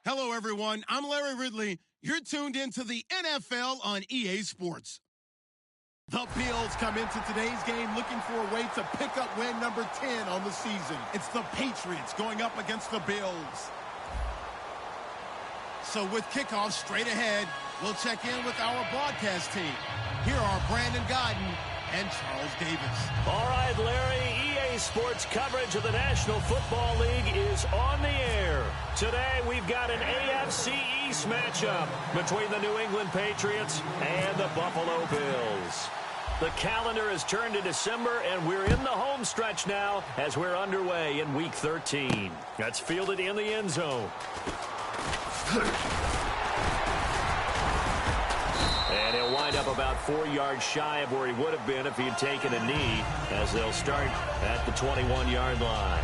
Hello, everyone. I'm Larry Ridley. You're tuned into the NFL on EA Sports. The Bills come into today's game looking for a way to pick up win number 10 on the season. It's the Patriots going up against the Bills. So with kickoff straight ahead, we'll check in with our broadcast team. Here are Brandon Godden and Charles Davis. All right, Larry, EA Sports coverage of the National Football League is on the air. Today, we've got an AFC East matchup between the New England Patriots and the Buffalo Bills. The calendar has turned to December, and we're in the home stretch now as we're underway in Week 13. That's fielded in the end zone. And he'll wind up about 4 yards shy of where he would have been if he had taken a knee, as they'll start at the 21-yard line.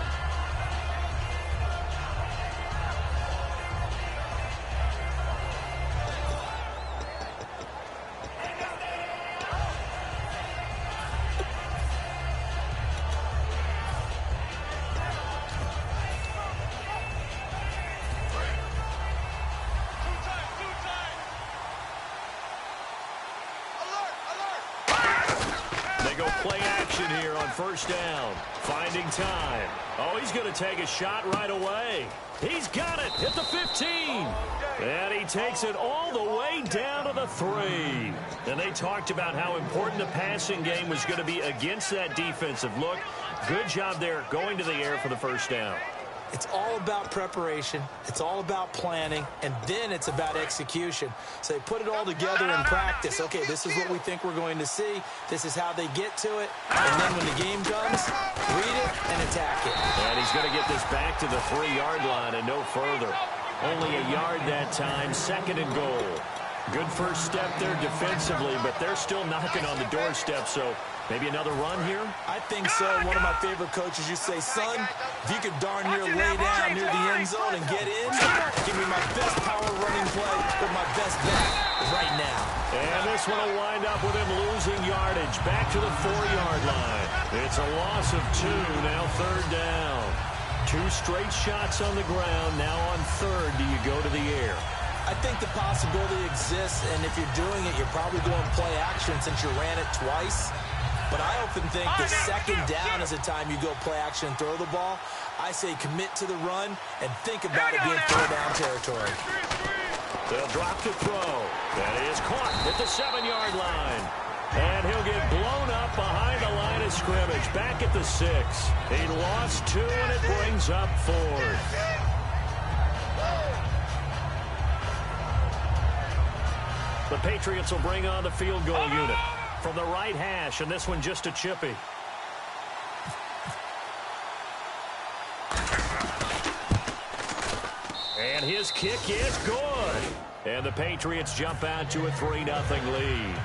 Play action here on first down. Finding time. Oh, he's going to take a shot right away. He's got it at the 15. And he takes it all the way down to the 3. And they talked about how important the passing game was going to be against that defensive look. Good job there going to the air for the first down. It's all about preparation. It's all about planning. And then it's about execution. So they put it all together in practice. Okay, this is what we think we're going to see. This is how they get to it. And then when the game comes, read it and attack it. And he's going to get this back to the 3-yard line and no further. Only a yard that time, second and goal. Good first step there defensively, but they're still knocking on the doorstep, so maybe another run here? I think so. One of my favorite coaches used to say, son, if you could darn near lay down near the end zone and get in, give me my best power running play with my best back right now. And this one will wind up with him losing yardage back to the 4-yard line. It's a loss of 2, now third down. 2 straight shots on the ground. Now on third, do you go to the air? I think the possibility exists, and if you're doing it, you're probably going play action since you ran it twice. But I often think the second down is the time you go play action and throw the ball. I say commit to the run and think about it being third down territory. They'll drop to throw. That is caught at the 7-yard line. And he'll get blown up behind the line of scrimmage, back at the 6. He lost 2, and it brings up 4th. The Patriots will bring on the field goal unit from the right hash, and this one just a chippy. And his kick is good. And the Patriots jump out to a 3-0 lead.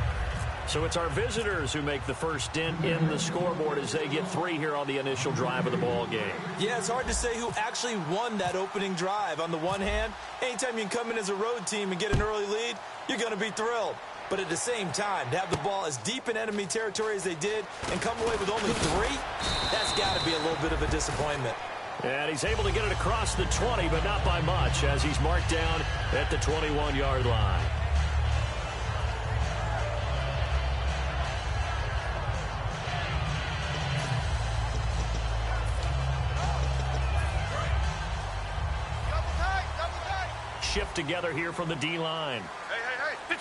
So it's our visitors who make the first dent in the scoreboard as they get 3 here on the initial drive of the ball game. Yeah, it's hard to say who actually won that opening drive. On the one hand, anytime you can come in as a road team and get an early lead, you're going to be thrilled. But at the same time, to have the ball as deep in enemy territory as they did and come away with only 3, that's got to be a little bit of a disappointment. And he's able to get it across the 20, but not by much, as he's marked down at the 21-yard line. Shift together here from the D-line. And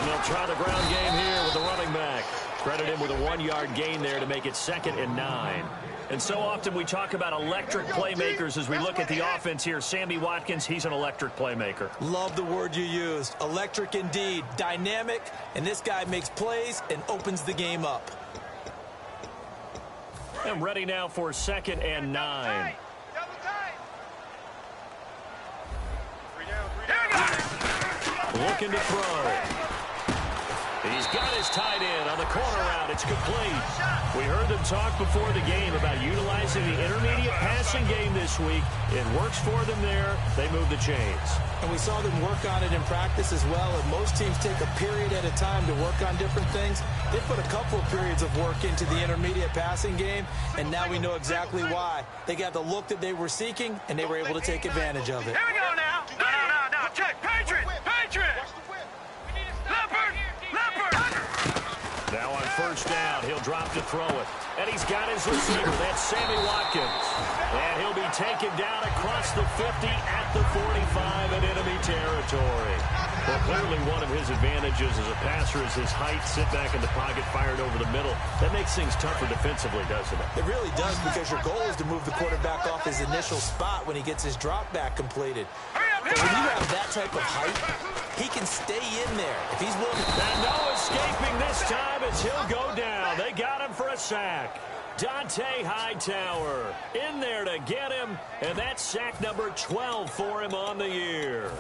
they'll try the ground game here with the running back. Credit him with a 1-yard gain there to make it 2nd and 9. And so often we talk about electric playmakers as we look at the offense here. Sammy Watkins, he's an electric playmaker. Love the word you used. Electric indeed. Dynamic. And this guy makes plays and opens the game up. And ready now for 2nd and 9. Looking to throw. He's got his tight end on the corner route. It's complete. We heard them talk before the game about utilizing the intermediate passing game this week. It works for them there. They move the chains. And we saw them work on it in practice as well. And most teams take a period at a time to work on different things. They put a couple of periods of work into the intermediate passing game, and now we know exactly why. They got the look that they were seeking, and they were able to take advantage of it. Here we go now. No. Check. Patriots. Now on first down, he'll drop to throw it. And he's got his receiver. That's Sammy Watkins. And he'll be taken down across the 50 at the 45 in enemy territory. Well, clearly one of his advantages as a passer is his height. Sit back in the pocket, fired over the middle. That makes things tougher defensively, doesn't it? It really does, because your goal is to move the quarterback off his initial spot when he gets his drop back completed. But when you have that type of height, he can stay in there. If he's willing to... And no escaping this time as he'll go down. They got him for a sack. Dante Hightower in there to get him, and that's sack number 12 for him on the year.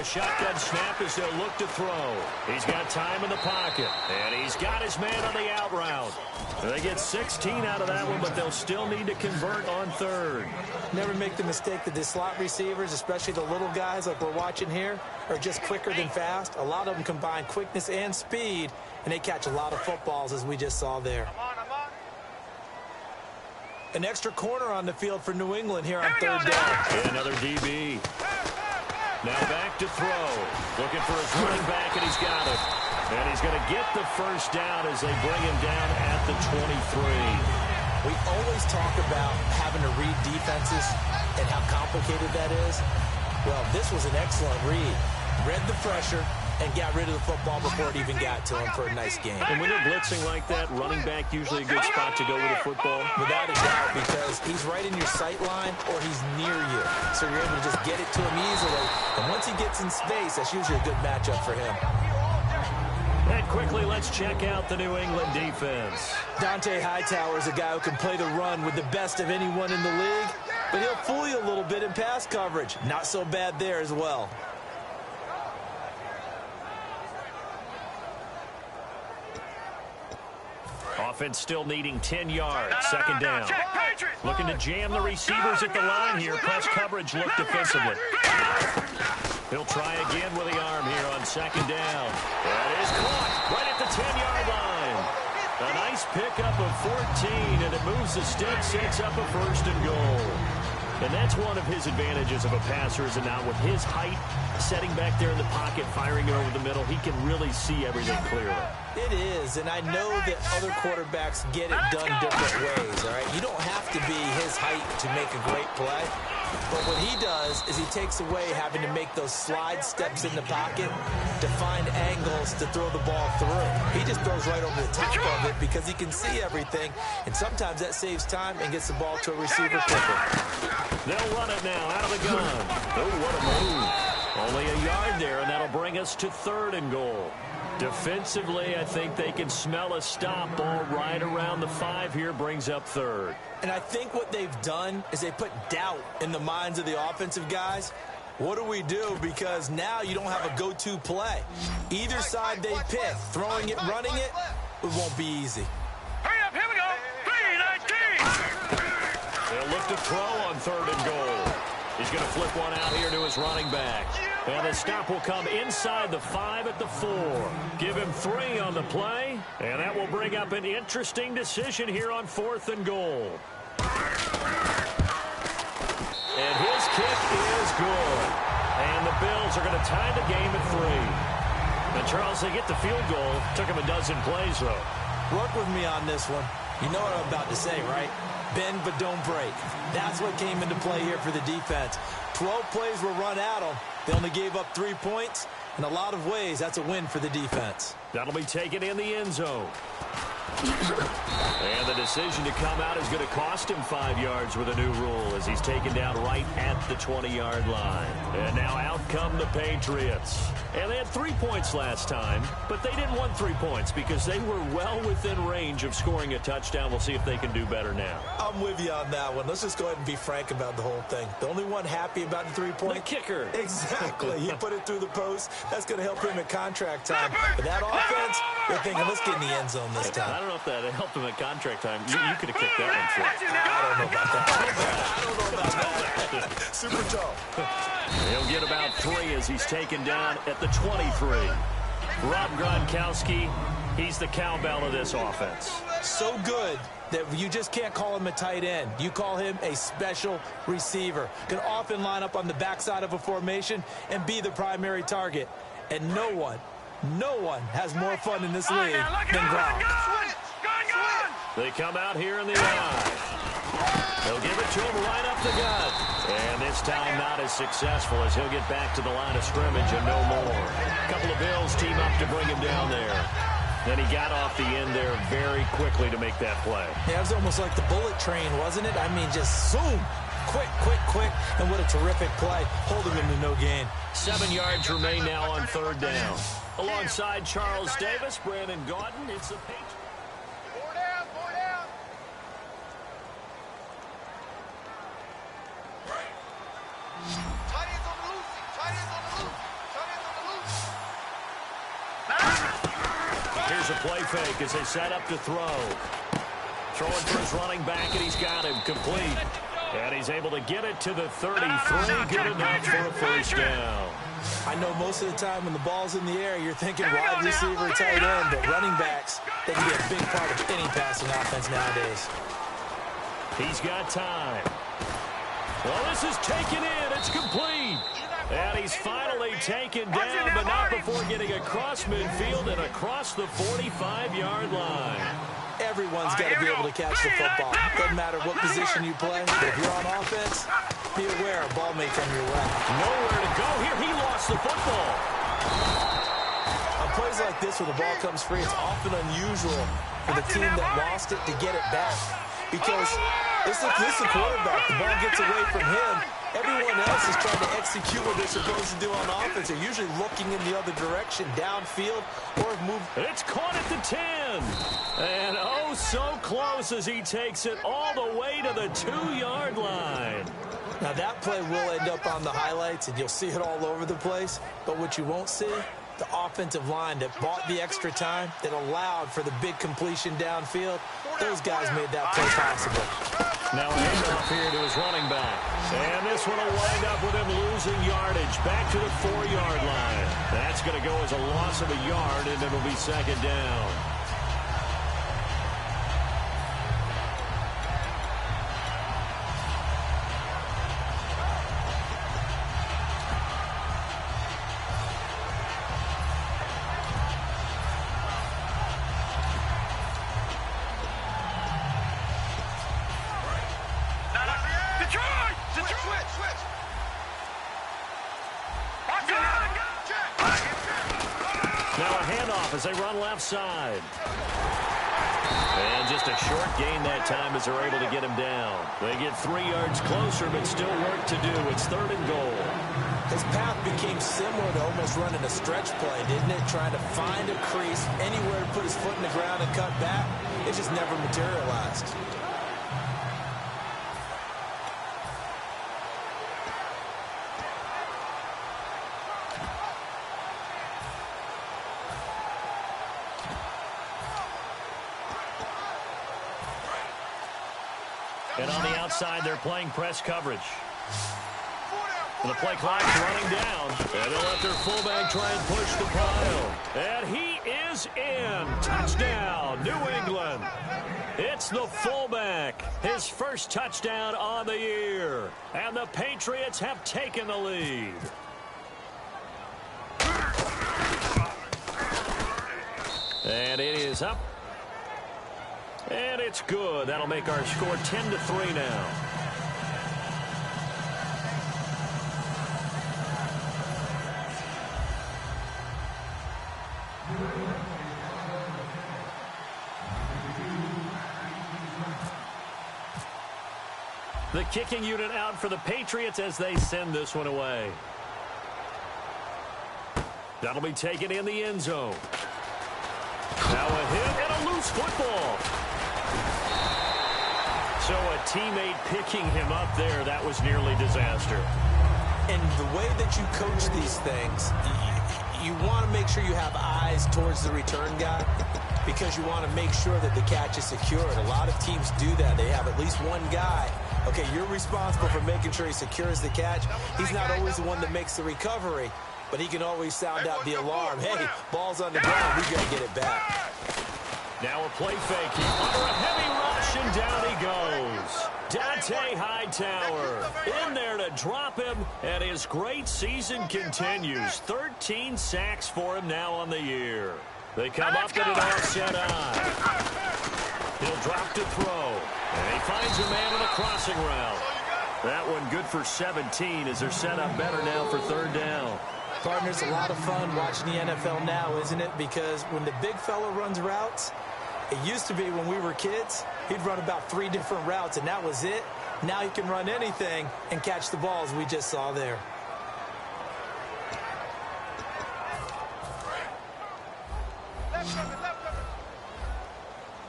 Shotgun snap as they'll look to throw. He's got time in the pocket, and he's got his man on the out route. They get 16 out of that one, but they'll still need to convert on third. Never make the mistake that the slot receivers, especially the little guys like we're watching here, are just quicker than fast. A lot of them combine quickness and speed, and they catch a lot of footballs, as we just saw there. An extra corner on the field for New England here on third down. And another DB. Now back to throw. Looking for his running back, and he's got it. And he's going to get the first down as they bring him down at the 23. We always talk about having to read defenses and how complicated that is. Well, this was an excellent read. Read the pressure and got rid of the football before it even got to him for a nice game. And when you're blitzing like that, running back usually a good spot to go with the football? Without a doubt, because he's right in your sight line or he's near you. So you're able to just get it to him easily. And once he gets in space, that's usually a good matchup for him. And quickly, let's check out the New England defense. Dante Hightower is a guy who can play the run with the best of anyone in the league, but he'll fool you a little bit in pass coverage. Not so bad there as well. Offense still needing 10 yards. Second down. Looking to jam the receivers at the line here. Press coverage look defensively. He'll try again with the arm here on second down. That is caught right at the 10-yard line. A nice pickup of 14, and it moves the stick, sets up a first and goal. And that's one of his advantages of a passer, is that now with his height, setting back there in the pocket, firing it over the middle, he can really see everything clearly. It is, and I know that other quarterbacks get it done different ways, all right? You don't have to be his height to make a great play. But what he does is he takes away having to make those slide steps in the pocket to find angles to throw the ball through. He just throws right over the top of it because he can see everything, and sometimes that saves time and gets the ball to a receiver quicker. They'll run it now out of the gun. Oh, what a move. Only a yard there, and that'll bring us to third and goal. Defensively, I think they can smell a stop. Ball right around the 5 here, brings up third. And I think what they've done is they put doubt in the minds of the offensive guys. What do we do? Because now you don't have a go-to play. Either side they pick, throwing it, running it, it won't be easy. Hurry up, here we go. 3-19. They'll look to throw on third and goal. He's going to flip one out here to his running back. And the stop will come inside the 5 at the 4. Give him 3 on the play. And that will bring up an interesting decision here on 4th and goal. And his kick is good. And the Bills are going to tie the game at 3. And Charles, they get the field goal. Took him a dozen plays, though. Work with me on this one. You know what I'm about to say, right? Bend but don't break. That's what came into play here for the defense. 12 plays were run at them. They only gave up 3 points. In a lot of ways, that's a win for the defense. That'll be taken in the end zone. And the decision to come out is going to cost him 5 yards with a new rule as he's taken down right at the 20-yard line. And now out come the Patriots. And they had 3 points last time, but they didn't want 3 points because they were well within range of scoring a touchdown. We'll see if they can do better now. I'm with you on that one. Let's just go ahead and be frank about the whole thing. The only one happy about the 3-point? The kicker. Exactly. He put it through the post. That's going to help him at contract time. But that offense, they're thinking, let's get in the end zone this time. I don't know if that helped him at contract time. You could have kicked that one too. I don't know about that. I don't know about that. Super tough. He'll get about 3 as he's taken down at the 23. Rob Gronkowski, he's the cowbell of this offense. So good that you just can't call him a tight end. You call him a special receiver. Can often line up on the backside of a formation and be the primary target. And no one has more fun in this league than Gronk. They come out here in the eye. They'll give it to him right up the gut. And this time not as successful as he'll get back to the line of scrimmage and no more. A couple of Bills team up to bring him down there. Then he got off the end there very quickly to make that play. Yeah, it was almost like the bullet train, wasn't it? I mean, just zoom. Quick. And what a terrific play. Holding him to no gain. 7 yards remain now on 3rd down. Alongside Charles Davis, Brandon Gaudin, it's the Patriots. 4 down. Tight ends on the loose. Here's a play fake as they set up to throw. Throwing for his running back, and he's got him complete. And he's able to get it to the 33. Good enough for a first down. I know most of the time when the ball's in the air, you're thinking wide receiver, tight end, but running backs, they can be a big part of any passing offense nowadays. He's got time. Well, this is taken in. It's complete. And he's finally taken down, but not before getting across midfield and across the 45-yard line. Everyone's got to be able to catch the football. Doesn't matter what position you play. If you're on offense, be aware a ball may come your way. Nowhere to go here. He lost the football. On plays like this where the ball comes free, it's often unusual for the team that lost it to get it back. Because this is the quarterback. The ball gets away from him. Everyone else is trying to execute what they're supposed to do on offense. They're usually looking in the other direction, downfield, or move. It's caught at the 10. And oh, so close as he takes it all the way to the 2-yard line. Now, that play will end up on the highlights, and you'll see it all over the place. But what you won't see, the offensive line that bought the extra time, that allowed for the big completion downfield, those guys made that play possible. Now a handoff here to his running back. And this one will wind up with him losing yardage back to the 4-yard line. That's going to go as a loss of a yard, and it'll be 2nd down. As they run left side. And just a short gain that time as they're able to get him down. They get 3 yards closer, but still work to do. It's 3rd and goal. His path became similar to almost running a stretch play, didn't it? Trying to find a crease, anywhere to put his foot in the ground and cut back. It just never materialized. And on the outside, they're playing press coverage. And the play clock's running down. And they'll let their fullback try and push the pile. And he is in. Touchdown, New England. It's the fullback. His first touchdown on the year. And the Patriots have taken the lead. And it is up. And it's good. That'll make our score 10-3 now. The kicking unit out for the Patriots as they send this one away. That'll be taken in the end zone. Now a hit and a loose football. So a teammate picking him up there, that was nearly disaster. And the way that you coach these things, you want to make sure you have eyes towards the return guy because you want to make sure that the catch is secured. A lot of teams do that. They have at least one guy. Okay, you're responsible for making sure he secures the catch. He's not always the one that makes the recovery, but he can always sound out the alarm. Hey, ball's on the ground. We got to get it back. Now a play fake. He's under a heavy rush, and down he goes. Dante Hightower in there to drop him, and his great season continues. 13 sacks for him now on the year. They come up at an offset eye. He'll drop to throw, and he finds a man on a crossing route. That one good for 17 as they're set up better now for third down. Partners, a lot of fun watching the NFL now, isn't it? Because when the big fella runs routes, it used to be when we were kids, he'd run about 3 different routes, and that was it. Now he can run anything and catch the balls we just saw there.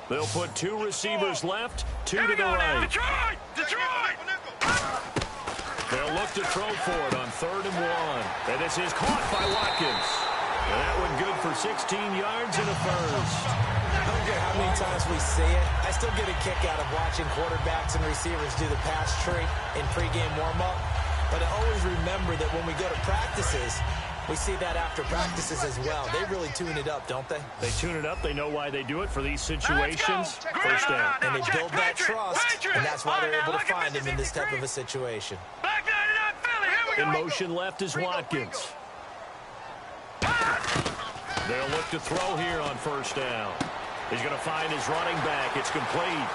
They'll put 2 receivers left, 2 to the right. Detroit! Detroit! They'll look to throw for it on 3rd and 1. And this is caught by Watkins. And that one good for 16 yards and a first. I don't care how many times we see it. I still get a kick out of watching quarterbacks and receivers do the pass trick in pregame warm-up. But I always remember that when we go to practices, we see that after practices as well. They really tune it up, don't they? They tune it up. They know why they do it for these situations. First down. And they build that trust, and that's why they're able to find him in this type of a situation. In motion left is Watkins. They'll look to throw here on first down. He's going to find his running back. It's complete.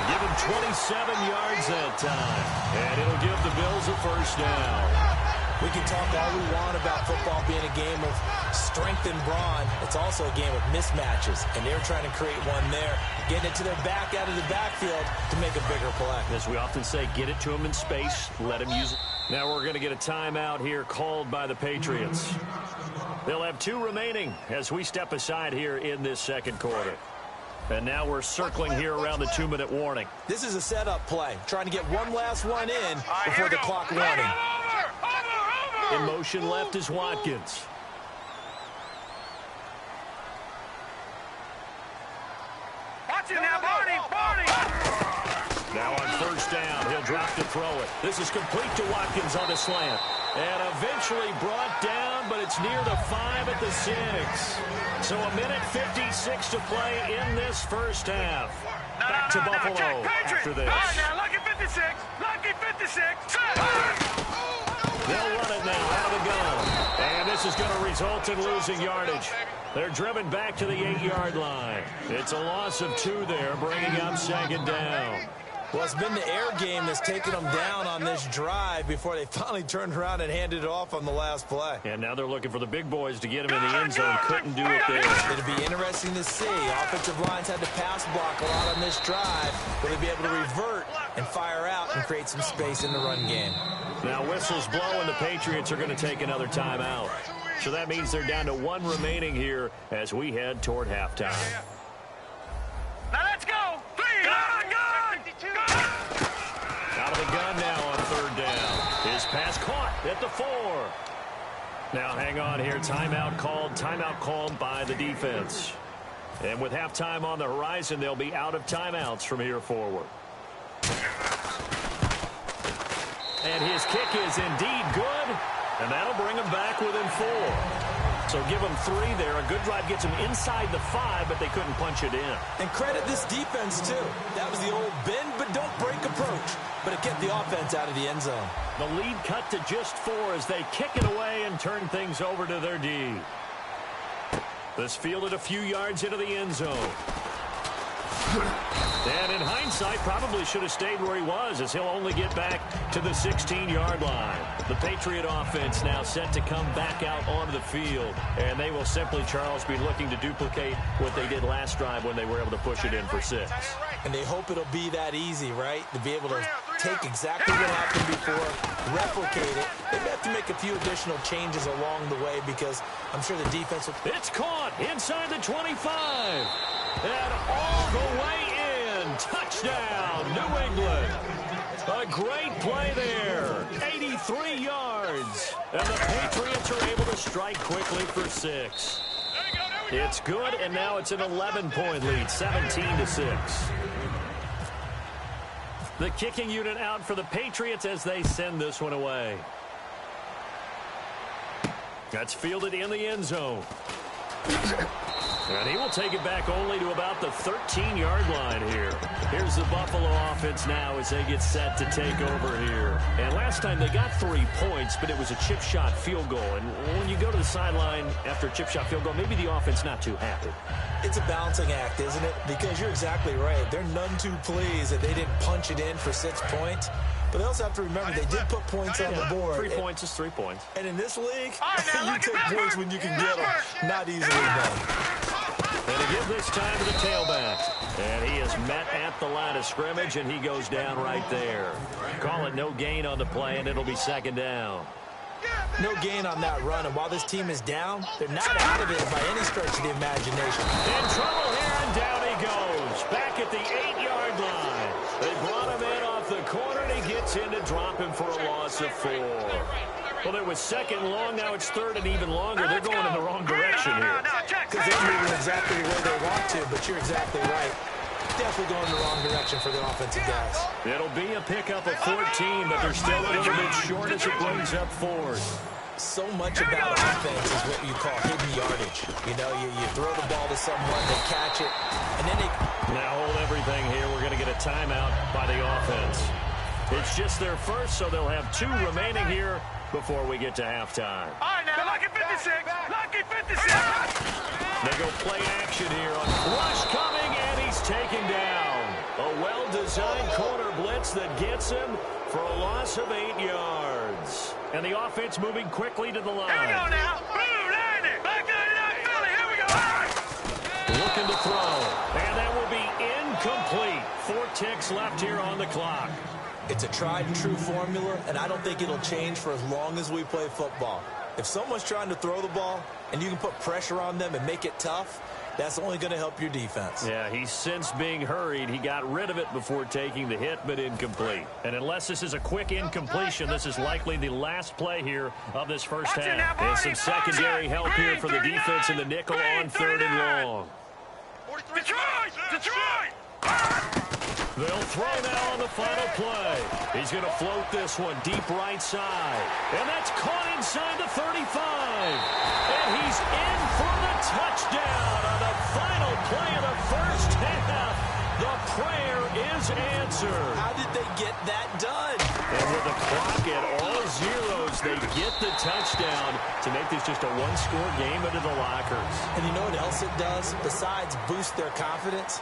Give him 27 yards that time. And it'll give the Bills a first down. We can talk all we want about football being a game of strength and brawn. It's also a game of mismatches, and they're trying to create one there, getting it to their back out of the backfield to make a bigger play. As we often say, get it to him in space, let him use it. Now we're going to get a timeout here called by the Patriots. They'll have 2 remaining as we step aside here in this second quarter. And now we're circling here around the 2-minute warning. This is a setup play, trying to get one last one in before the clock running. In motion left is Watkins. Watch it now, Barney! Now on first down, he'll drop to throw it. This is complete to Watkins on the slant. And eventually brought down, but it's near the 5 at the 6. So a minute 56 to play in this first half. Back to Buffalo after this. All right, now, lucky 56. Lucky 56. They'll run it now out of the gun. And this is going to result in losing yardage. They're driven back to the 8-yard line. It's a loss of 2 there, bringing up second down. Well, it's been the air game that's taken them down on this drive before they finally turned around and handed it off on the last play. And now they're looking for the big boys to get him in the end zone. Couldn't do it there. It'll be interesting to see. Offensive lines had to pass block a lot on this drive. Will they be able to revert and fire out and create some space in the run game? Now whistles blow and the Patriots are going to take another timeout. So that means they're down to 1 remaining here as we head toward halftime. Now let's go. 3, Out of the gun now on third down. His pass caught at the 4. Now hang on here. Timeout called by the defense. And with halftime on the horizon, they'll be out of timeouts from here forward. And his kick is indeed good. And that'll bring him back within 4. So give them 3 there. A good drive gets them inside the 5, but they couldn't punch it in. And credit this defense, too. That was the old bend but don't break approach. But it kept the offense out of the end zone. The lead cut to just 4 as they kick it away and turn things over to their D. This fielded a few yards into the end zone. And in hindsight, probably should have stayed where he was as he'll only get back to the 16-yard line. The Patriot offense now set to come back out onto the field. And they will simply, Charles, be looking to duplicate what they did last drive when they were able to push it in for 6. And they hope it'll be that easy, right? To be able to take exactly what happened before, replicate it. They may have to make a few additional changes along the way because I'm sure the defense will... It's caught inside the 25. And all the way in. Touchdown, New England. A great play there. 83 yards. And the Patriots are able to strike quickly for 6. It's good, and now it's an 11-point lead, 17-6. The kicking unit out for the Patriots as they send this one away. That's fielded in the end zone. And he will take it back only to about the 13-yard line here. Here's the Buffalo offense now as they get set to take over here. And last time they got 3 points, but it was a chip shot field goal. And when you go to the sideline after a chip shot field goal, maybe the offense not too happy. It's a balancing act, isn't it? Because you're exactly right. They're none too pleased that they didn't punch it in for 6 points. But they also have to remember they did put points on the board. 3 points is 3 points. And in this league, you take points when you can get them. Not easily done. And to give this time to the tailback. And he is met at the line of scrimmage, and he goes down right there. Call it no gain on the play, and it'll be second down. No gain on that run, and while this team is down, they're not out of it by any stretch of the imagination. In trouble here, and down he goes. Back at the 8-yard line. They brought him in off the corner, and he gets in to drop him for a loss of 4. Well, it was second and long. Now it's third and even longer. They're going in the wrong direction here. Because they're moving exactly the way they want to, but you're exactly right. Definitely going in the wrong direction for the offensive guys. It'll be a pickup of 14, but they're still a little bit short as it brings up 4th. So much about offense is what you call hidden yardage. You know, you throw the ball to someone, they catch it, and then they... Now hold everything here. We're going to get a timeout by the offense. It's just their first, so they'll have 2 remaining here before we get to halftime. All right, now, lucky 56. Lucky 56. They go play action here on rush coming, and he's taken down. A well-designed corner blitz that gets him for a loss of 8 yards. And the offense moving quickly to the line. Here we go now. Boom, landing. Back 99, Philly. Here we go. Looking to throw. And that will be incomplete. 4 ticks left here on the clock. It's a tried-and-true formula, and I don't think it'll change for as long as we play football. If someone's trying to throw the ball and you can put pressure on them and make it tough, that's only going to help your defense. Yeah, he's since being hurried. He got rid of it before taking the hit, but incomplete. And unless this is a quick incompletion, this is likely the last play here of this first half. And some secondary help here for the defense in the nickel on 3rd and long. Detroit! Detroit! They'll throw now on the final play. He's going to float this one deep right side. And that's caught inside the 35. And he's in for the touchdown on the final play of the first half. The prayer is answered. How did they get that done? And with the clock at all zeros, they get the touchdown to make this just a one-score game into the lockers. And you know what else it does? Besides boost their confidence,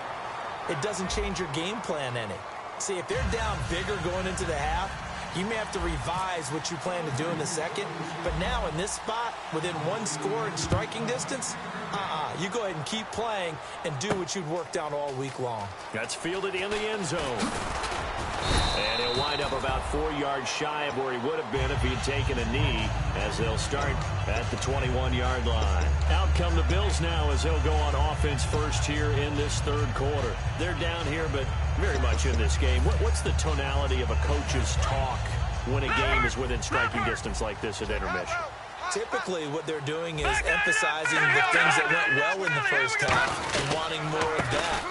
it doesn't change your game plan any. See, if they're down bigger going into the half, you may have to revise what you plan to do in the second. But now in this spot, within 1 score and striking distance, you go ahead and keep playing and do what you've worked out all week long. That's fielded in the end zone. And he'll wind up about 4 yards shy of where he would have been if he had taken a knee, as they'll start at the 21-yard line. Out come the Bills now as they'll go on offense first here in this 3rd quarter. They're down here, but very much in this game. What's the tonality of a coach's talk when a game is within striking distance like this at intermission? Typically, what they're doing is emphasizing the things that went well in the first half and wanting more of that.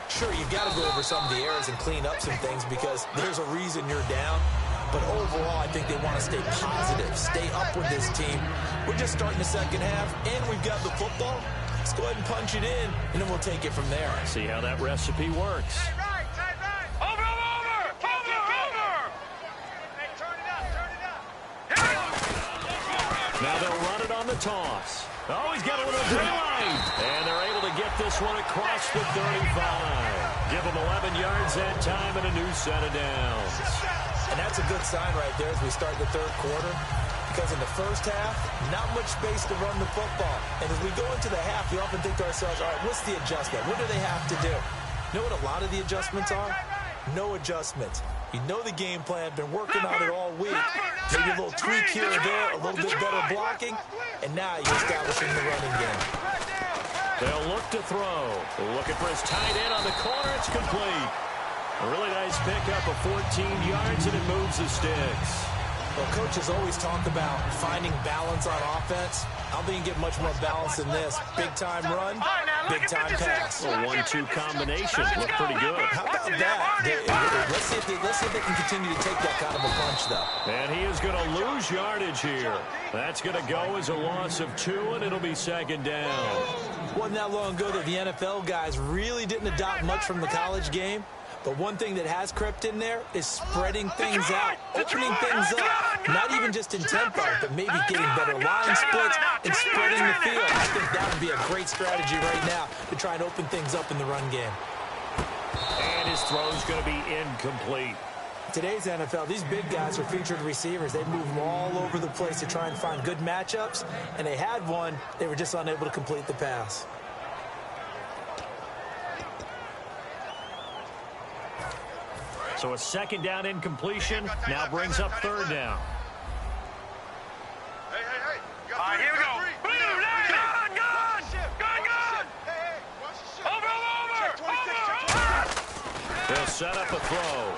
Sure, you've got to go over some of the errors and clean up some things because there's a reason you're down. But overall, I think they want to stay positive, stay up with this team. We're just starting the second half, and we've got the football. Let's go ahead and punch it in, and then we'll take it from there. See how that recipe works. Over! Hey, turn it up. Now they'll run it on the toss. Oh, he's got a little daylight. And they're able to get this one across the 35. Give them 11 yards that time and a new set of downs. And that's a good sign right there as we start the 3rd quarter. Because in the first half, not much space to run the football. And as we go into the half, we often think to ourselves, all right, what's the adjustment? What do they have to do? You know what a lot of the adjustments are? No adjustments. You know the game plan, been working on it all week. Maybe a little tweak here or there, a little bit better blocking, and now you're establishing the running game. They'll look to throw. Looking for his tight end on the corner. It's complete. A really nice pickup of 14 yards, and it moves the sticks. Well, coaches always talk about finding balance on offense. I don't think you get much more balance than this. Big-time run, big-time pass. A 1-2 combination. Looked pretty good. How about that? Let's see if they can continue to take that kind of a punch, though. And he is going to lose yardage here. That's going to go as a loss of 2, and it'll be second down. Wasn't that long ago that the NFL guys really didn't adopt much from the college game. But one thing that has crept in there is spreading things out, opening things up. Not even just in tempo, but maybe getting better line splits and spreading the field. I think that would be a great strategy right now to try and open things up in the run game. And his throw's going to be incomplete. Today's NFL, these big guys are featured receivers. They move them all over the place to try and find good matchups. And they had one. They were just unable to complete the pass. So a second down incompletion now brings up third down. Hey. All right, here we go. Gun. Over. They'll set up a throw.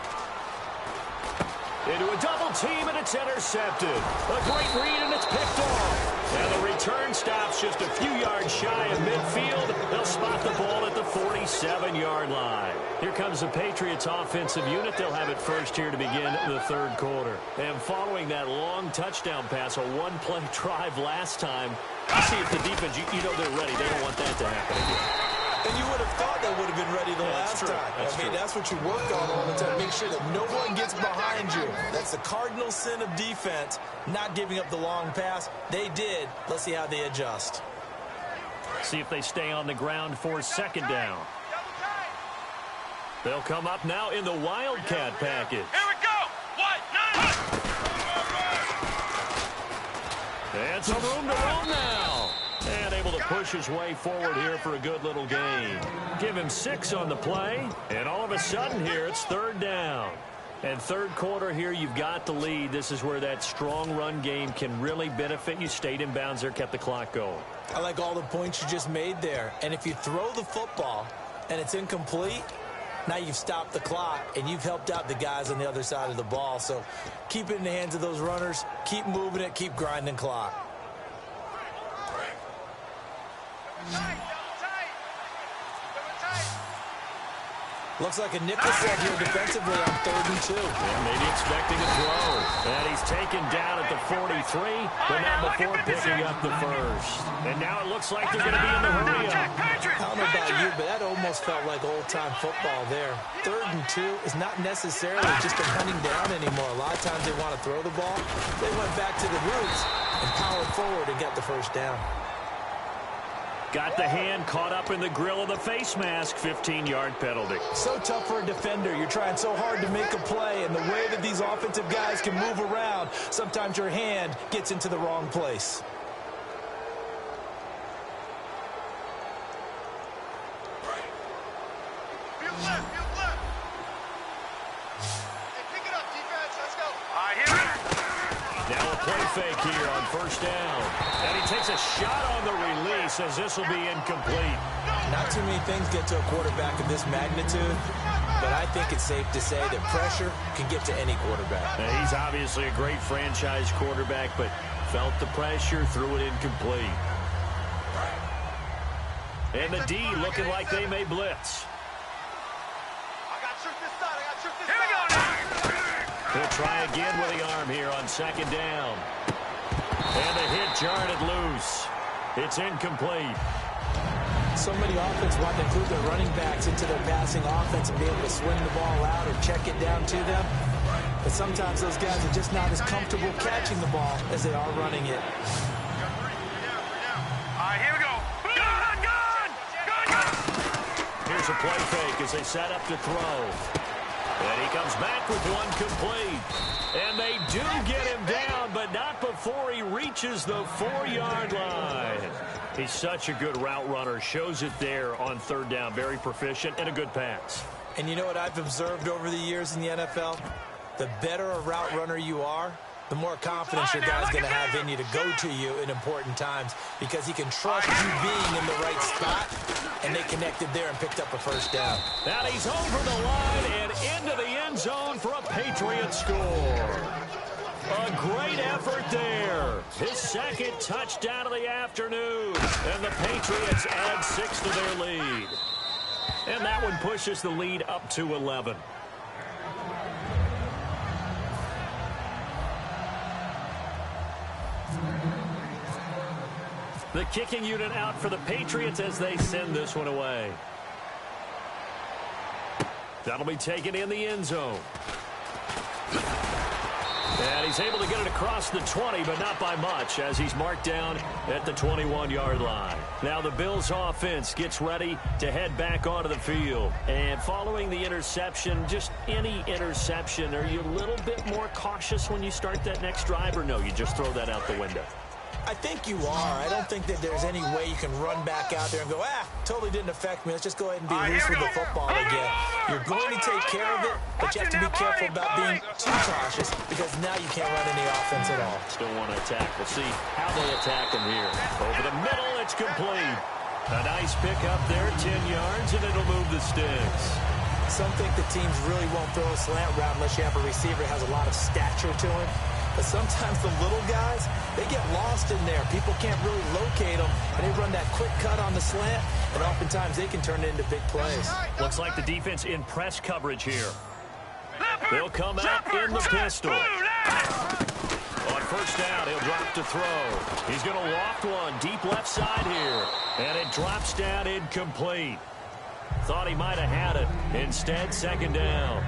Into a double team, and it's intercepted. A great read, and it's picked off. And the return stops just a few yards shy of midfield. They'll spot the ball at the 47-yard line. Here comes the Patriots offensive unit. They'll have it first here to begin the third quarter. And following that long touchdown pass, a one-play drive last time, you see if the defense, you know they're ready. They don't want that to happen again. And you would have thought they would have been ready the last time. That's what you work on all the time. Make sure that no one gets behind you. That's the cardinal sin of defense, not giving up the long pass. They did. Let's see how they adjust. See if they stay on the ground for second down. They'll come up now in the Wildcat package. Here we go. And some room to roam now. And able to push his way forward here for a good little gain. Give him 6 on the play. And all of a sudden here, it's third down. And third quarter here, you've got the lead. This is where that strong run game can really benefit you. Stayed in bounds there, kept the clock going. I like all the points you just made there. And if you throw the football and it's incomplete, now you've stopped the clock and you've helped out the guys on the other side of the ball. So keep it in the hands of those runners. Keep moving it. Keep grinding clock. Looks like a nickel set here defensively on 3rd and 2. And maybe expecting a throw. And he's taken down at the 43, but not before picking up the first. And now it looks like they're going to be in the hurry up. I don't know about you, but that almost felt like old-time football there. 3rd and 2 is not necessarily just a hunting down anymore. A lot of times they want to throw the ball. They went back to the roots and powered forward and got the first down. Got the hand caught up in the grill of the face mask. 15-yard penalty. So tough for a defender. You're trying so hard to make a play, and the way that these offensive guys can move around, sometimes your hand gets into the wrong place. Field left. Hey, pick it up, defense. Let's go. All right, here we go. Now a play fake here on first down. And he takes a shot on the release as this will be incomplete. Not too many things get to a quarterback of this magnitude, but I think it's safe to say that pressure can get to any quarterback. Now, he's obviously a great franchise quarterback, but felt the pressure, threw it incomplete. And the D looking like they may blitz. Here we go now. He'll try again with the arm here on second down. And the hit jarred it loose. It's incomplete. So many offenses want to include their running backs into their passing offense and be able to swing the ball out or check it down to them. But sometimes those guys are just not as comfortable catching the ball as they are running it. All right, here we go. Gun. Here's a play fake as they set up to throw. And he comes back with one complete. And they do get him down, but not before he reaches the 4-yard line. He's such a good route runner. Shows it there on third down. Very proficient and a good pass. And you know what I've observed over the years in the NFL? The better a route runner you are, the more confidence your guy's going to have in you to go to you in important times because he can trust you being in the right spot, and they connected there and picked up a first down. And he's over the line and into the end zone for a Patriots score. A great effort there. His second touchdown of the afternoon. And the Patriots add 6 to their lead. And that one pushes the lead up to 11. The kicking unit out for the Patriots as they send this one away. That'll be taken in the end zone. And he's able to get it across the 20, but not by much, as he's marked down at the 21-yard line. Now the Bills offense gets ready to head back onto the field. And following the interception, just any interception, are you a little bit more cautious when you start that next drive, or no, you just throw that out the window? I think you are. I don't think that there's any way you can run back out there and go, totally didn't affect me. Let's just go ahead and be loose with the football again. You're going to take care of it, but you have to be careful about being too cautious because now you can't run any offense at all. Still want to attack. We'll see how they attack him here. Over the middle, it's complete. A nice pick up there, 10 yards, and it'll move the sticks. Some think the teams really won't throw a slant route unless you have a receiver that has a lot of stature to him. But sometimes the little guys, they get lost in there. People can't really locate them, and they run that quick cut on the slant, and oftentimes they can turn it into big plays. Looks like the defense in press coverage here. They'll come out in the pistol. On first down, he'll drop to throw. He's going to loft one deep left side here, and it drops down incomplete. Thought he might have had it. Instead, second down.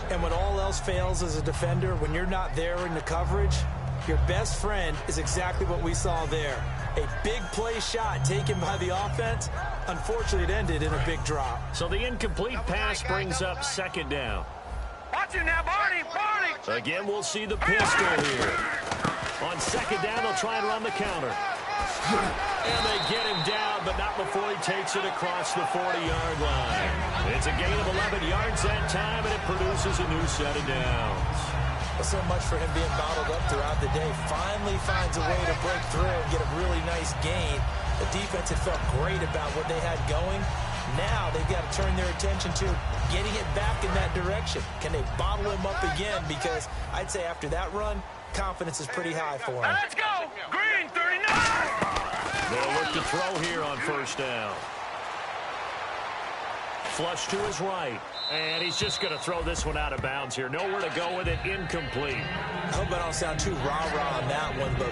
And when all else fails as a defender, when you're not there in the coverage, your best friend is exactly what we saw there. A big play shot taken by the offense. Unfortunately, it ended in a big drop. So the incomplete pass brings up second down. Watch it now, Barney! Again, we'll see the pistol here. On second down, they'll try and run the counter. And they get him down, but not before he takes it across the 40-yard line. It's a gain of 11 yards that time, and it produces a new set of downs. Well, so much for him being bottled up throughout the day. Finally finds a way to break through and get a really nice gain. The defense had felt great about what they had going. Now they've got to turn their attention to getting it back in that direction. Can they bottle him up again? Because I'd say after that run, confidence is pretty high for him. Let's go! Green, 39! They'll look to throw here on first down. Flush to his right. And he's just going to throw this one out of bounds here. Nowhere to go with it. Incomplete. I hope I don't sound too rah-rah on that one, but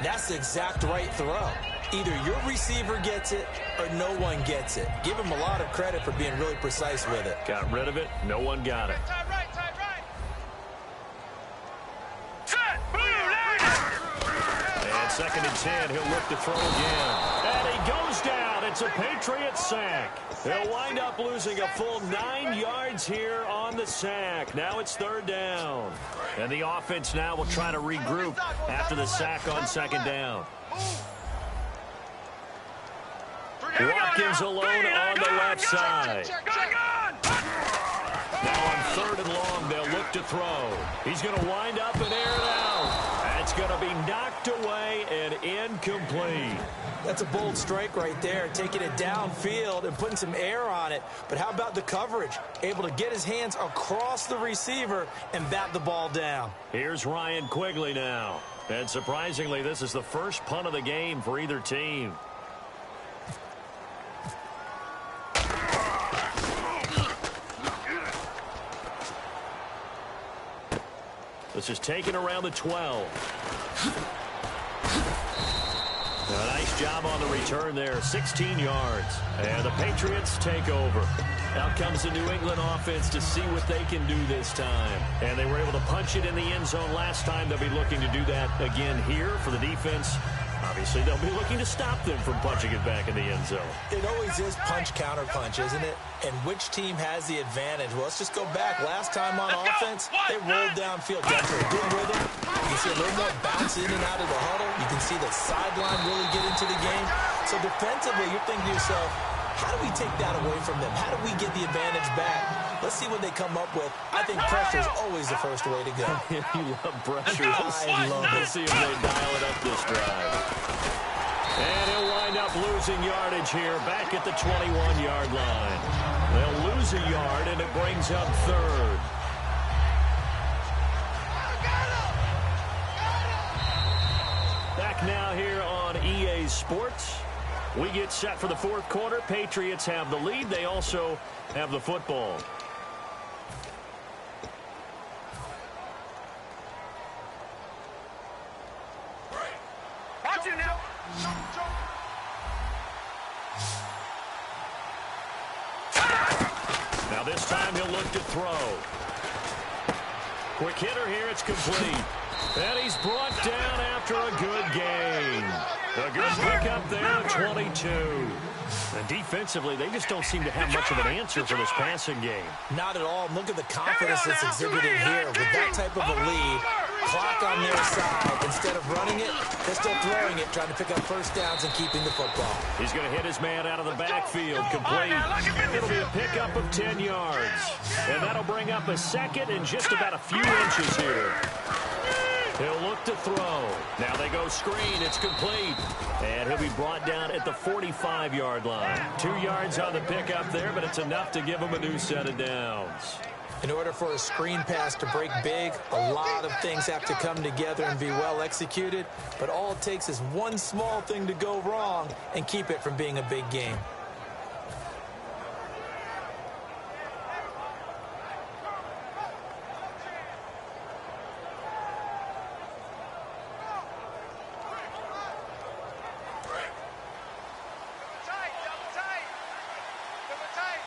that's the exact right throw. Either your receiver gets it or no one gets it. Give him a lot of credit for being really precise with it. Got rid of it. No one got it. Side right. Set! Blue, And second and 10, he'll look to throw again. And he goes down. It's a Patriots sack. They'll wind up losing a full 9 yards here on the sack. Now it's third down. And the offense now will try to regroup after the sack on second down. Watkins alone on the left side. Now on third and long, they'll look to throw. He's going to wind up and air it out. That's going to be knocked away and incomplete. That's a bold strike right there, taking it downfield and putting some air on it. But how about the coverage? Able to get his hands across the receiver and bat the ball down. Here's Ryan Quigley now. And surprisingly, this is the first punt of the game for either team. This is taken around the 12. A nice job on the return there, 16 yards. And the Patriots take over. Out comes the New England offense to see what they can do this time. And they were able to punch it in the end zone last time. They'll be looking to do that again here for the defense. Obviously, they'll be looking to stop them from punching it back in the end zone. It always is punch-counter-punch, isn't it? And which team has the advantage? Well, let's just go back. Last time on offense, they rolled downfield. Got to a good rhythm. You can see a little more bounce in and out of the huddle. You can see the sideline really get into the game. So defensively, you're thinking to yourself, how do we take that away from them? How do we get the advantage back? Let's see what they come up with. I think pressure is always the first way to go. You love pressure. I love it. Let's see if they dial it up this drive. And he'll wind up losing yardage here back at the 21-yard line. They'll lose a yard, and it brings up third. Back now here on EA Sports. We get set for the fourth quarter. Patriots have the lead. They also have the football. Watch it now. Now this time he'll look to throw. Quick hitter here. It's complete. And he's brought down after a good gain. A good pickup there at 22. And defensively, they just don't seem to have much of an answer for this passing game. Not at all. Look at the confidence that's exhibited here. With that type of a lead, clock on their side. Instead of running it, they're still throwing it, trying to pick up first downs and keeping the football. He's going to hit his man out of the backfield. Complete. It'll be a pickup of 10 yards. And that'll bring up a second and just about a few inches here. He'll look to throw. Now they go screen. It's complete. And he'll be brought down at the 45-yard line. 2 yards on the pickup there, but it's enough to give him a new set of downs. In order for a screen pass to break big, a lot of things have to come together and be well executed. But all it takes is one small thing to go wrong and keep it from being a big game.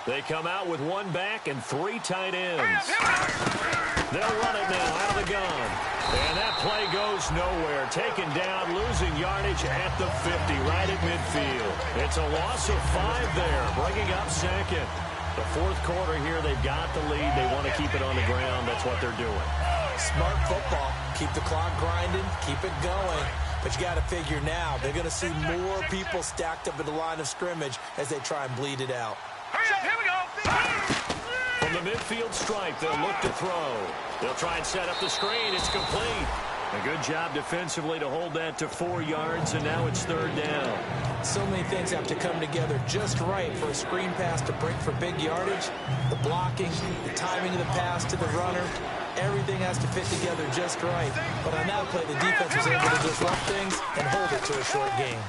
They come out with one back and 3 tight ends. They'll run it now out of the gun. And that play goes nowhere. Taken down, losing yardage at the 50, right at midfield. It's a loss of 5 there, bringing up second. The fourth quarter here, they've got the lead. They want to keep it on the ground. That's what they're doing. Smart football. Keep the clock grinding. Keep it going. But you got to figure now, they're going to see more people stacked up at the line of scrimmage as they try and bleed it out. Here we go. From the midfield stripe, they'll look to throw. They'll try and set up the screen. It's complete. A good job defensively to hold that to 4 yards, and now it's third down. So many things have to come together just right for a screen pass to break for big yardage. The blocking, the timing of the pass to the runner, everything has to fit together just right. But on that play, the defense was able to disrupt things and hold it to a short game.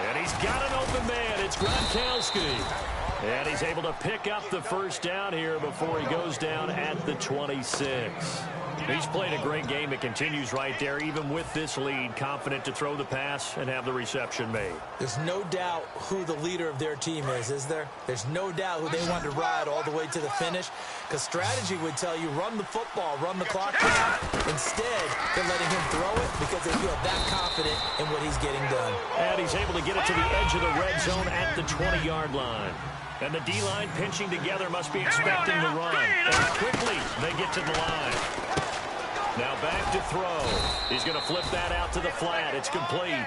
And he's got an open man. It's Gronkowski. And he's able to pick up the first down here before he goes down at the 26. He's played a great game. It continues right there, even with this lead, confident to throw the pass and have the reception made. There's no doubt who the leader of their team is there? There's no doubt who they want to ride all the way to the finish, because strategy would tell you run the football, run the clock down. Instead, they're letting him throw it because they feel that confident in what he's getting done. And he's able to get it to the edge of the red zone at the 20-yard line. And the D-line pinching together must be expecting the run. And quickly, they get to the line. Now back to throw. He's going to flip that out to the flat. It's complete.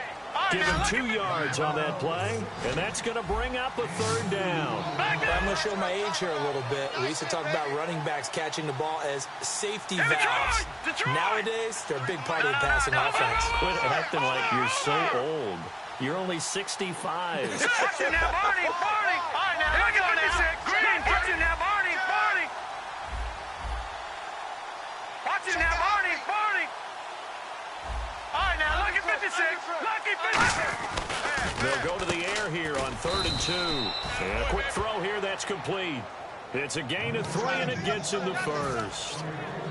Give him 2 yards on that play, and that's going to bring up a third down. I'm going to show my age here a little bit. We used to talk about running backs catching the ball as safety valves. Nowadays, they're a big part of the passing offense. Quit acting like you're so old. You're only 65. Watch it now, Barney. Barney. Look at 56. Green. Watch it now, Barney. Barney. Watch it now, Barney. Barney. All right, now look at 56. Look at 56. They'll go to the air here on 3rd and 2. And a quick throw here, that's complete. It's a gain of 3, and it gets in the first.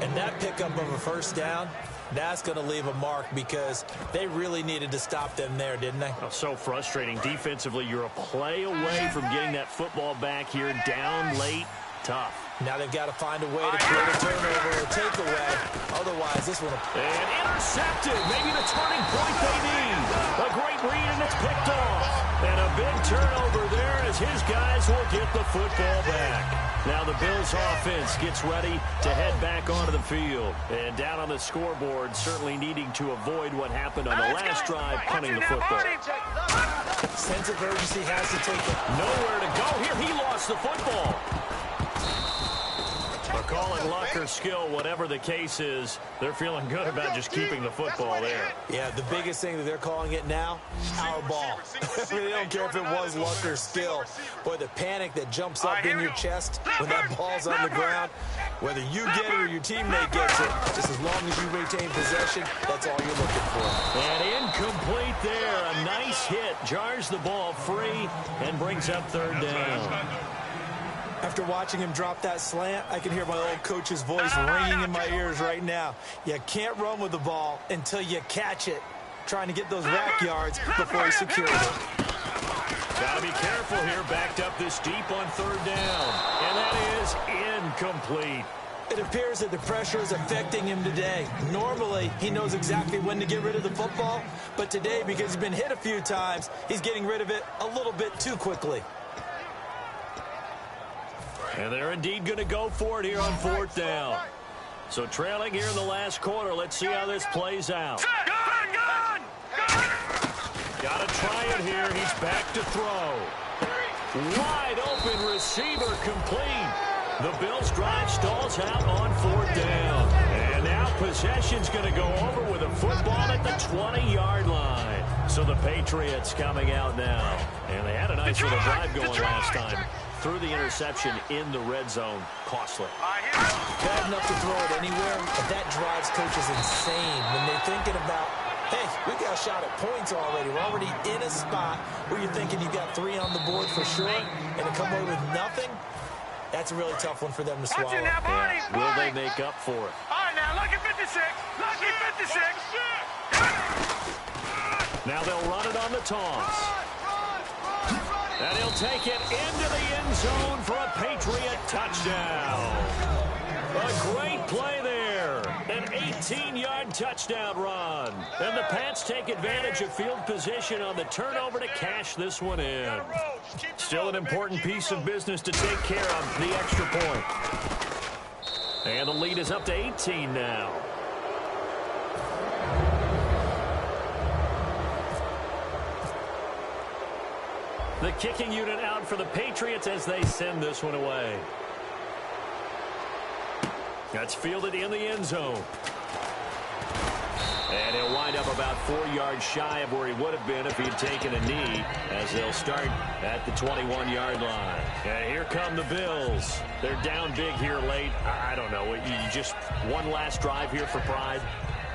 And that pickup of a first down, that's going to leave a mark because they really needed to stop them there, didn't they? Oh, so frustrating. Defensively, you're a play away from getting that football back here down late. Tough. Now they've got to find a way to create a turnover or takeaway. Otherwise, this one... And intercepted. Maybe the turning point they need. A great read, and it's picked off. And a big turnover there as his guys will get the football back. Now the Bills offense gets ready to head back onto the field. And down on the scoreboard, certainly needing to avoid what happened on the last drive, punting the football. Sense of urgency has to take it. Nowhere to go here. He lost the football. Call it luck or skill, whatever the case is, they're feeling good about just keeping the football there. Yeah, the biggest thing that they're calling it now, our ball. They don't care if it was luck or skill. Boy, the panic that jumps up in your chest when that ball's on the ground, whether you get it or your teammate gets it, just as long as you retain possession, that's all you're looking for. And incomplete there. A nice hit. Jars the ball free and brings up third down. After watching him drop that slant, I can hear my old coach's voice ringing in my ears right now. You can't run with the ball until you catch it. Trying to get those rack yards before he secures it. Got to be careful here. Backed up this deep on third down. And that is incomplete. It appears that the pressure is affecting him today. Normally, he knows exactly when to get rid of the football. But today, because he's been hit a few times, he's getting rid of it a little bit too quickly. And they're indeed going to go for it here on fourth down. So trailing here in the last quarter. Let's see how this plays out. Got to try it here. He's back to throw. Wide open receiver complete. The Bills drive stalls out on fourth down. And now possession's going to go over with a football at the 20-yard line. So the Patriots coming out now. And they had a nice little drive going last time. Threw the interception in the red zone. Costly. Bad enough to throw it anywhere, but that drives coaches insane when they're thinking about, hey, we got a shot at points already. We're already in a spot where you're thinking you got 3 on the board for sure, and to come away with nothing, that's a really tough one for them to swallow. Yeah. Will they make up for it? All right, now, lucky 56. Lucky 56. Now they'll run it on the toss. And he'll take it into the end zone for a Patriot touchdown. A great play there. An 18-yard touchdown run. And the Pats take advantage of field position on the turnover to cash this one in. Still an important piece of business to take care of, the extra point. And the lead is up to 18 now. The kicking unit out for the Patriots as they send this one away. That's fielded in the end zone. And he'll wind up about 4 yards shy of where he would have been if he'd taken a knee, as they'll start at the 21-yard line. And here come the Bills. They're down big here late. I don't know. You just one last drive here for pride.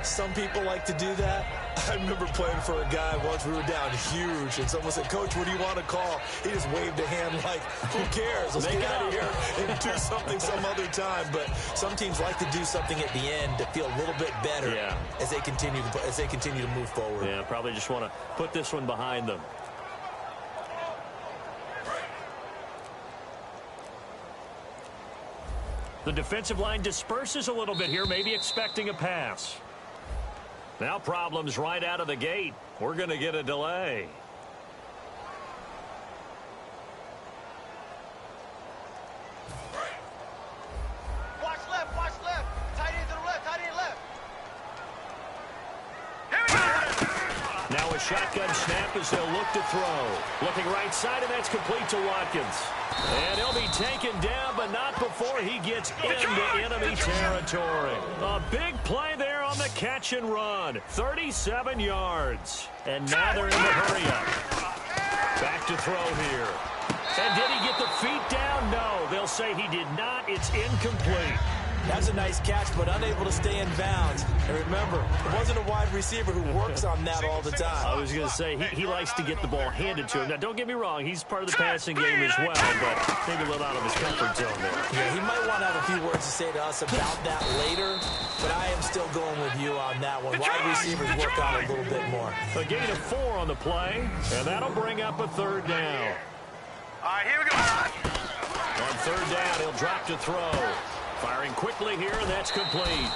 Some people like to do that. I remember playing for a guy once. We were down huge, and someone said, "Coach, what do you want to call?" He just waved a hand like, who cares? Let's get out of here and do something some other time. But some teams like to do something at the end to feel a little bit better as they continue to move forward. Yeah, probably just want to put this one behind them. The defensive line disperses a little bit here, maybe expecting a pass. Now problems right out of the gate. We're going to get a delay. Watch left. Tight end to the left, tight end left. Now a shotgun snap as they'll look to throw. Looking right side, and that's complete to Watkins. And he'll be taken down, but not before he gets into enemy territory. A big play there on the catch and run. 37 yards. And now they're in the hurry-up. Back to throw here. And did he get the feet down? No. They'll say he did not. It's incomplete. That's a nice catch, but unable to stay in bounds. And remember, it wasn't a wide receiver who works on that all the time. I was going to say, he likes to get the ball handed to him. Now, don't get me wrong, he's part of the passing game as well, but maybe a little out of his comfort zone there. Yeah, he might want to have a few words to say to us about that later, but I am still going with you on that one. Wide receivers work on it a little bit more. A gain of 4 on the play, and that'll bring up a third down. All right, here we go. On third down, he'll drop to throw. Firing quickly here, and that's complete.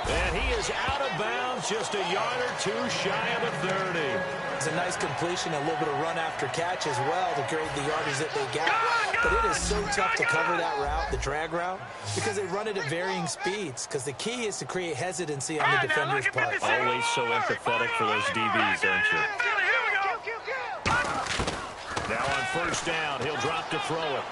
And he is out of bounds, just a yard or two shy of the 30. It's a nice completion, a little bit of run after catch as well to create the yardage that they got. But it is so tough to cover that route, the drag route, because they run it at varying speeds. Because the key is to create hesitancy on the defender's part. Always so empathetic for those DBs, aren't you? Now on first down, he'll drop to throw it.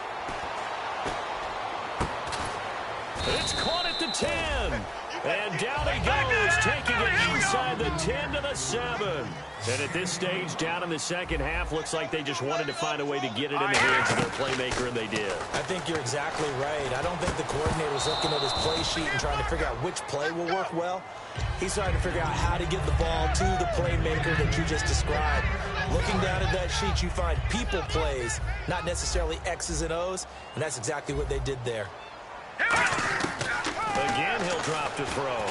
It's caught at the 10. And down he goes, taking it inside the 10 to the 7. And at this stage, down in the second half, looks like they just wanted to find a way to get it in the hands of their playmaker, and they did. I think you're exactly right. I don't think the coordinator's looking at his play sheet and trying to figure out which play will work well. He's trying to figure out how to get the ball to the playmaker that you just described. Looking down at that sheet, you find people plays, not necessarily X's and O's, and that's exactly what they did there. Again, he'll drop to throw.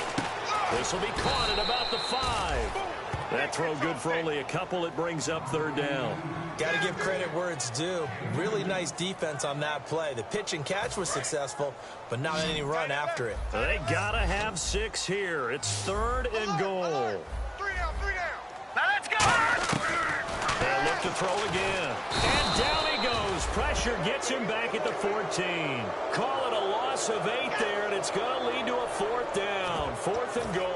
This will be caught at about the 5. That throw good for only a couple. It brings up third down. Got to give credit where it's due. Really nice defense on that play. The pitch and catch was successful, but not any run after it. They got to have 6 here. It's third and goal. 3 down. Now let's go. They'll look to throw again. And down he goes. Pressure gets him back at the 14. Call it a loss of 8 there, and it's going to lead to a 4th down. 4th and goal.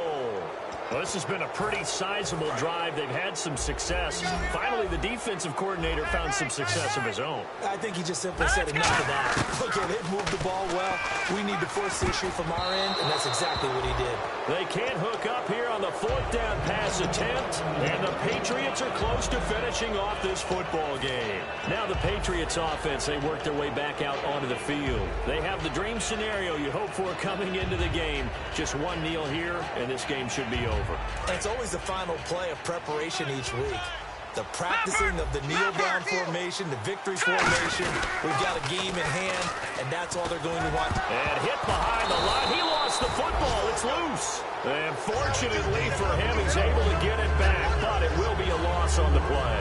Well, this has been a pretty sizable drive. They've had some success. Finally, the defensive coordinator found some success of his own. I think he just simply said enough of that. Okay, they've moved the ball well. We need to force the issue from our end, and that's exactly what he did. They can't hook up here on the 4th down pass attempt, and the Patriots are close to finishing off this football game. Now the Patriots offense, they work their way back out onto the field. They have the dream scenario you hope for coming into the game. Just one kneel here, and this game should be over. And it's always the final play of preparation each week. The practicing of the kneel-down formation, the victory formation. We've got a game in hand, and that's all they're going to want. And hit behind the line. He lost the football. It's loose. And fortunately for him, he's able to get it back, but it will be a loss on the play.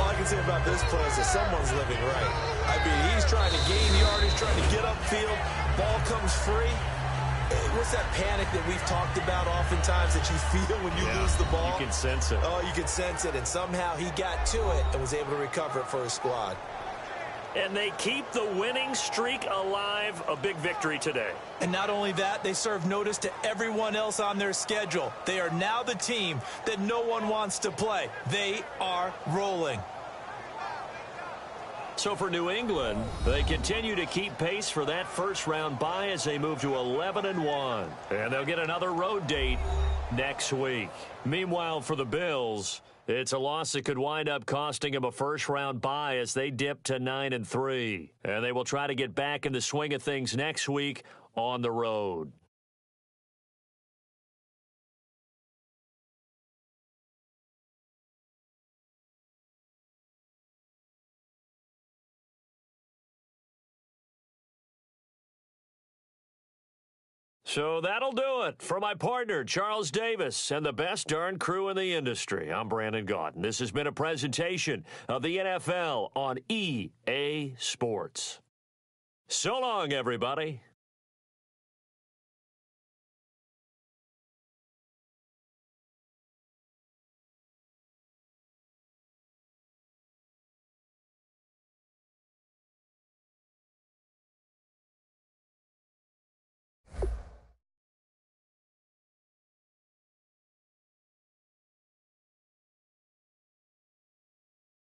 All I can say about this play is that someone's living right. I mean, he's trying to gain yardage, trying to get upfield. Ball comes free. What's that panic that we've talked about oftentimes that you feel when you lose the ball? You can sense it. Oh, you can sense it, and somehow he got to it and was able to recover it for his squad. And they keep the winning streak alive. A big victory today. And not only that, they serve notice to everyone else on their schedule. They are now the team that no one wants to play. They are rolling. So for New England, they continue to keep pace for that first-round bye as they move to 11-1. And they'll get another road date next week. Meanwhile, for the Bills, it's a loss that could wind up costing them a first-round bye as they dip to 9-3. And they will try to get back in the swing of things next week on the road. So that'll do it. For my partner, Charles Davis, and the best darn crew in the industry, I'm Brandon Gaudin. This has been a presentation of the NFL on EA Sports. So long, everybody.